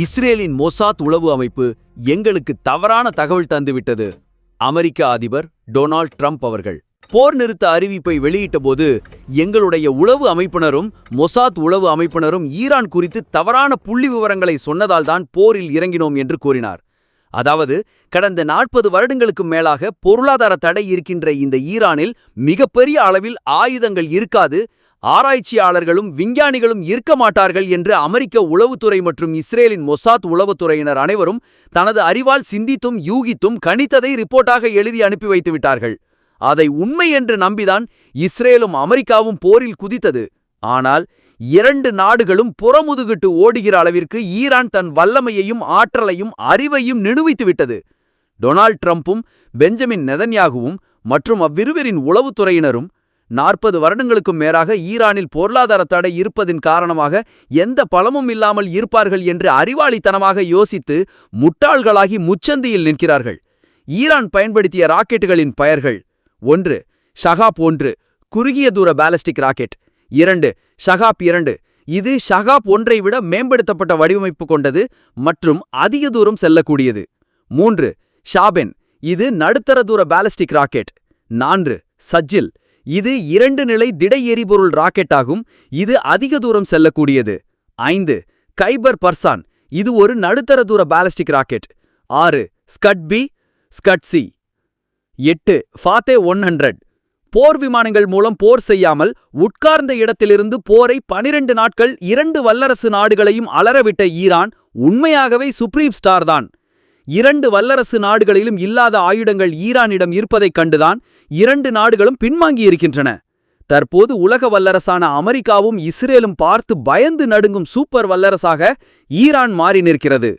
இஸ்ரேலின் மொசாத் உளவு அமைப்பு எங்களுக்கு தவறான தகவல் தந்துவிட்டது. அமெரிக்க அதிபர் டொனால்ட் ட்ரம்ப் அவர்கள் போர் நிறுத்த அறிவிப்பை வெளியிட்டபோது எங்களுடைய உளவு அமைப்பினரும் மொசாத் உளவு அமைப்பினரும் ஈரான் குறித்து தவறான புள்ளி விவரங்களை சொன்னதால்தான் போரில் இறங்கினோம் என்று கூறினார். அதாவது கடந்த 40 வருடங்களுக்கு மேலாக பொருளாதார தடை இருக்கின்ற இந்த ஈரானில் மிகப்பெரிய அளவில் ஆயுதங்கள் இருக்காது, ஆராய்ச்சியாளர்களும் விஞ்ஞானிகளும் இருக்க மாட்டார்கள் என்று அமெரிக்க உளவுத்துறை மற்றும் இஸ்ரேலின் மொசாத் உளவுத்துறையினர் அனைவரும் தனது அறிவால் சிந்தித்தும் யூகித்தும் கணித்ததை ரிப்போர்ட்டாக எழுதி அனுப்பி வைத்து விட்டார்கள். அதை உண்மை என்று நம்பிதான் இஸ்ரேலும் அமெரிக்காவும் போரில் குதித்தது. ஆனால் 2 நாடுகளும் புறமுதுகிட்டு ஓடுகிற அளவிற்கு ஈரான் தன் வல்லமையையும் ஆற்றலையும் அறிவையும் நிரூபித்து விட்டது. டொனால்ட் ட்ரம்பும் பெஞ்சமின் நெதன்யாகுவும் மற்றும் அவ்விருவரின் உளவுத்துறையினரும் 40 வருடங்களுக்கும் மேலாக ஈரானில் பொருளாதார தடை இருப்பதின் காரணமாக எந்த பலமும் இல்லாமல் இருப்பார்கள் என்று அறிவாளித்தனமாக யோசித்து முட்டாள்களாகி முச்சந்தியில் நிற்கிறார்கள். ஈரான் பயன்படுத்திய ராக்கெட்டுகளின் பெயர்கள்: 1 ஷகாப் 1 குறுகிய தூர பாலிஸ்டிக் ராக்கெட், 2 ஷகாப் 2 இது ஷகாப் 1ஐ விட மேம்படுத்தப்பட்ட வடிவமைப்பு கொண்டது மற்றும் அதிக தூரம் செல்லக்கூடியது, 3 ஷாபென் இது நடுத்தர தூர பாலிஸ்டிக் ராக்கெட், 4 சஜ்ஜில் இது 2 நிலை திட எரிபொருள் ராக்கெட் ஆகும், இது அதிக தூரம் செல்லக்கூடியது, 5 கைபர் பர்சான் இது ஒரு நடுத்தர தூர பாலிஸ்டிக் ராக்கெட், 6 ஸ்கட் பி ஸ்கட் சி, 8 ஃபாத்தே 100 போர் விமானங்கள் மூலம் போர் செய்யாமல் உட்கார்ந்த இடத்திலிருந்து போரை 12 நாட்கள் 2 வல்லரசு நாடுகளையும் அலறவிட்ட ஈரான் உண்மையாகவே சுப்ரீம் ஸ்டார் தான். 2 வல்லரசு நாடுகளிலும் இல்லாத ஆயுதங்கள் ஈரானிடம் இருப்பதைக் கண்டுதான் 2 நாடுகளும் பின்வாங்கியிருக்கின்றன. தற்போது உலக வல்லரசான அமெரிக்காவும் இஸ்ரேலும் பார்த்து பயந்து நடுங்கும் சூப்பர் வல்லரசாக ஈரான் மாறி நிற்கிறது.